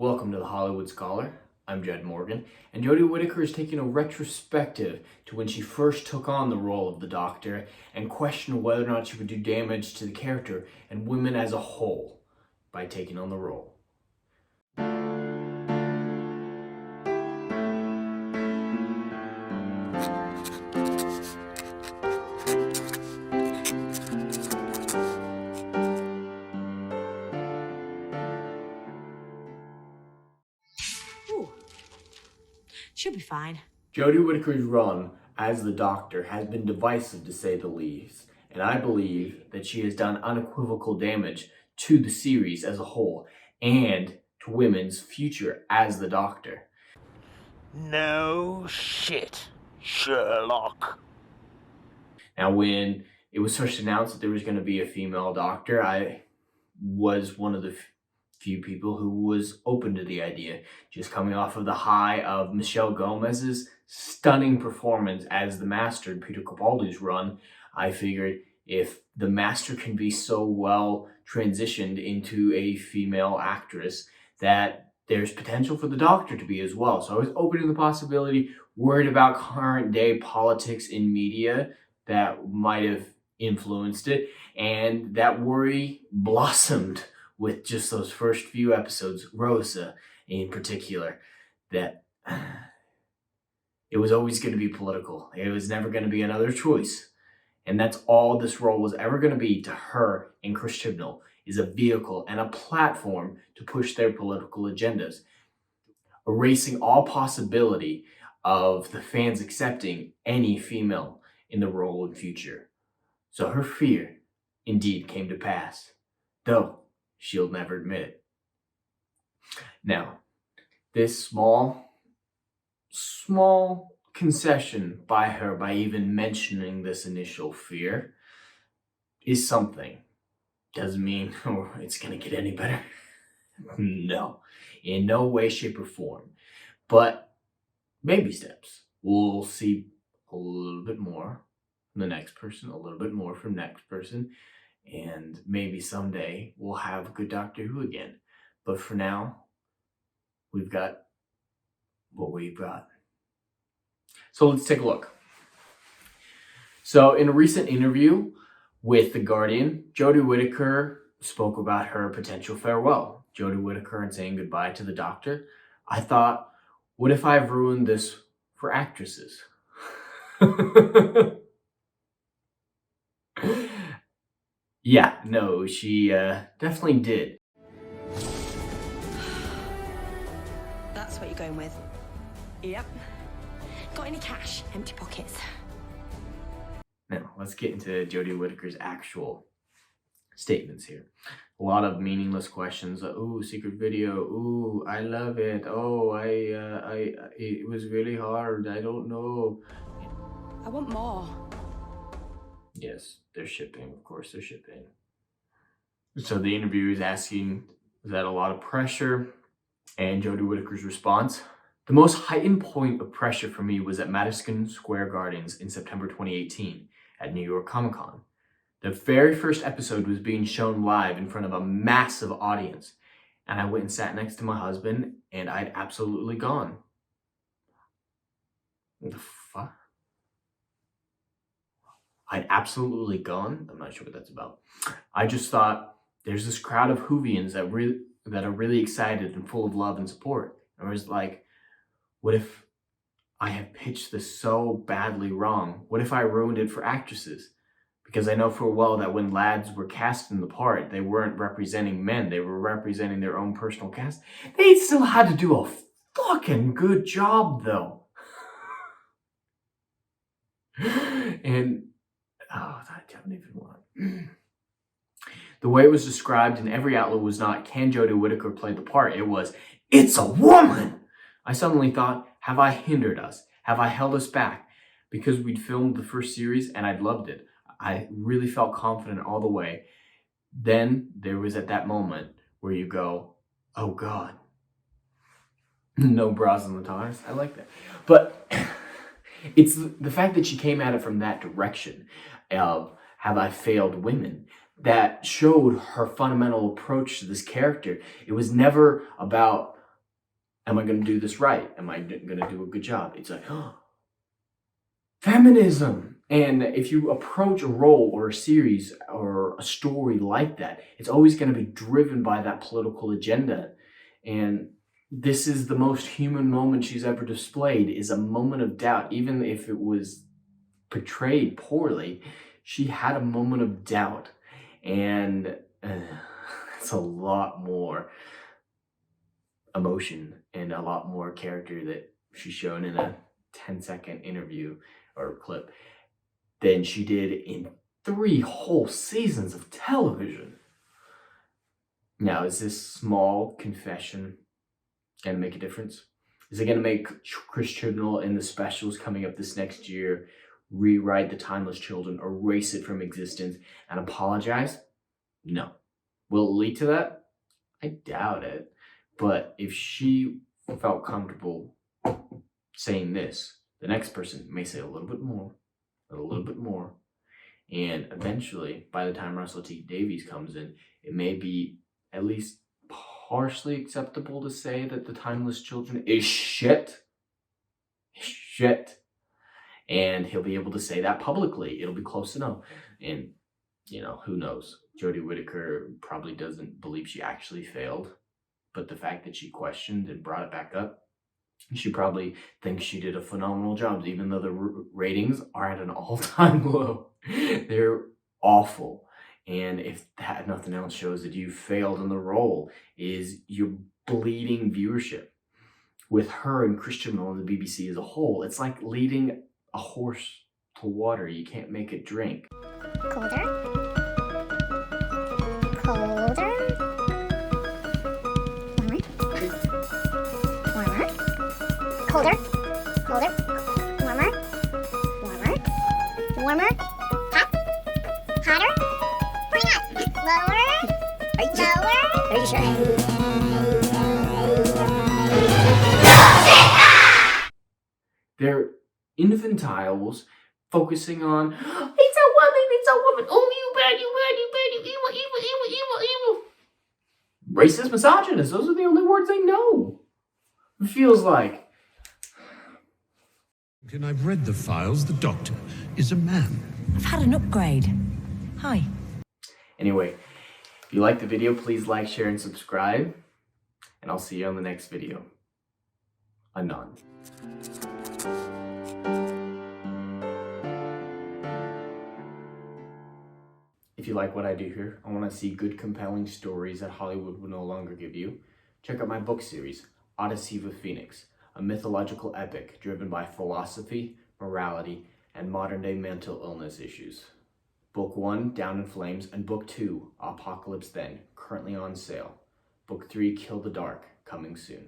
Welcome to the Hollywood Scholar. I'm Jed Morgan, and Jodie Whittaker is taking a retrospective to when she first took on the role of the Doctor and questioned whether or not she would do damage to the character and women as a whole by taking on the role. She'll be fine. Jodie Whittaker's run as the Doctor has been divisive to say the least, and I believe that she has done unequivocal damage to the series as a whole and to women's future as the Doctor. No shit, Sherlock. Now, when it was first announced that there was going to be a female Doctor, I was one of the few people who was open to the idea, just coming off of the high of Michelle Gomez's stunning performance as the Master in Peter Capaldi's run. I figured if the Master can be so well transitioned into a female actress, that there's potential for the Doctor to be as well. So I was open to the possibility, worried about current day politics in media that might have influenced it, and that worry blossomed with just those first few episodes, Rosa in particular, that it was always going to be political. It was never going to be another choice. And that's all this role was ever going to be to her and Chris Chibnall, is a vehicle and a platform to push their political agendas, erasing all possibility of the fans accepting any female in the role in future. So her fear indeed came to pass, though she'll never admit it. Now, this small concession by her, by even mentioning this initial fear, is something. Doesn't mean it's going to get any better. No, in no way, shape, or form. But baby steps. We'll see a little bit more from the next person, a little bit more from next person, and maybe someday we'll have a good Doctor Who again. But for now, we've got what we've got. So let's take a look. So in a recent interview with The Guardian, Jodie Whittaker spoke about her potential farewell. Jodie Whittaker and saying goodbye to the Doctor. I thought, what if I've ruined this for actresses? Yeah, no, she definitely did. That's what you're going with? Yep. Got any cash? Empty pockets. Now, let's get into Jodie Whittaker's actual statements here. A lot of meaningless questions. Ooh, secret video. Ooh, I love it. Oh, it was really hard. I don't know. I want more. Yes, they're shipping. Of course, they're shipping. So the interviewer is asking, is that a lot of pressure? And Jodie Whittaker's response, the most heightened point of pressure for me was at Madison Square Gardens in September 2018 at New York Comic Con. The very first episode was being shown live in front of a massive audience. And I went and sat next to my husband, and I'd absolutely gone. What the fuck? I'd absolutely gone? I'm not sure what that's about. I just thought, there's this crowd of Whovians that are really excited and full of love and support. And I was like, what if I have pitched this so badly wrong? What if I ruined it for actresses? Because I know full well that when lads were cast in the part, they weren't representing men. They were representing their own personal cast. They still had to do a fucking good job, though. And, oh, I don't even want. The way it was described in every outlet was not, can Jodie Whittaker play the part? It was, it's a woman! I suddenly thought, have I hindered us? Have I held us back? Because we'd filmed the first series and I'd loved it. I really felt confident all the way. Then there was at that moment where you go, oh God. No bras on the tires. I like that. But it's the fact that she came at it from that direction of, have I failed women? That showed her fundamental approach to this character. It was never about Am I going to do this right? Am I going to do a good job? It's like, feminism. And if you approach a role or a series or a story like that, it's always going to be driven by that political agenda. And this is the most human moment she's ever displayed, is a moment of doubt. Even if it was portrayed poorly, she had a moment of doubt. And it's a lot more emotion and a lot more character that she's shown in a 10-second interview or clip than she did in 3 whole seasons of television. Now, is this small confession going to make a difference? Is it going to make Chris Chibnall in the specials coming up this next year rewrite The Timeless Children, erase it from existence, and apologize? No. Will it lead to that? I doubt it. But if she felt comfortable saying this, the next person may say a little bit more, and eventually, by the time Russell T Davies comes in, it may be at least partially acceptable to say that The Timeless Children is shit. And he'll be able to say that publicly. It'll be close enough. And, who knows? Jodie Whittaker probably doesn't believe she actually failed. But the fact that she questioned and brought it back up, she probably thinks she did a phenomenal job, even though the ratings are at an all-time low. They're awful. And if that, nothing else, shows that you failed in the role, is your bleeding viewership. With her and Christian on the BBC as a whole, it's like leading a horse to water. You can't make it drink. Colder. Warmer. Colder. Warmer. Hot. Hotter. Pretty hot. Lower. Are you sure? They're infantiles focusing on, it's a woman, oh, you bad, you evil. Racist, misogynist, those are the only words they know. It feels like. And I've read the files. The doctor is a man. I've had an upgrade. Hi. Anyway, if you like the video, please like, share, and subscribe. And I'll see you on the next video. Anon. If you like what I do here, I want to see good, compelling stories that Hollywood will no longer give you. Check out my book series, Odyssey of a Phoenix, a mythological epic driven by philosophy, morality, and modern-day mental illness issues. Book 1, Down in Flames, and Book 2, Apocalypse Then, currently on sale. Book 3, Kill the Dark, coming soon.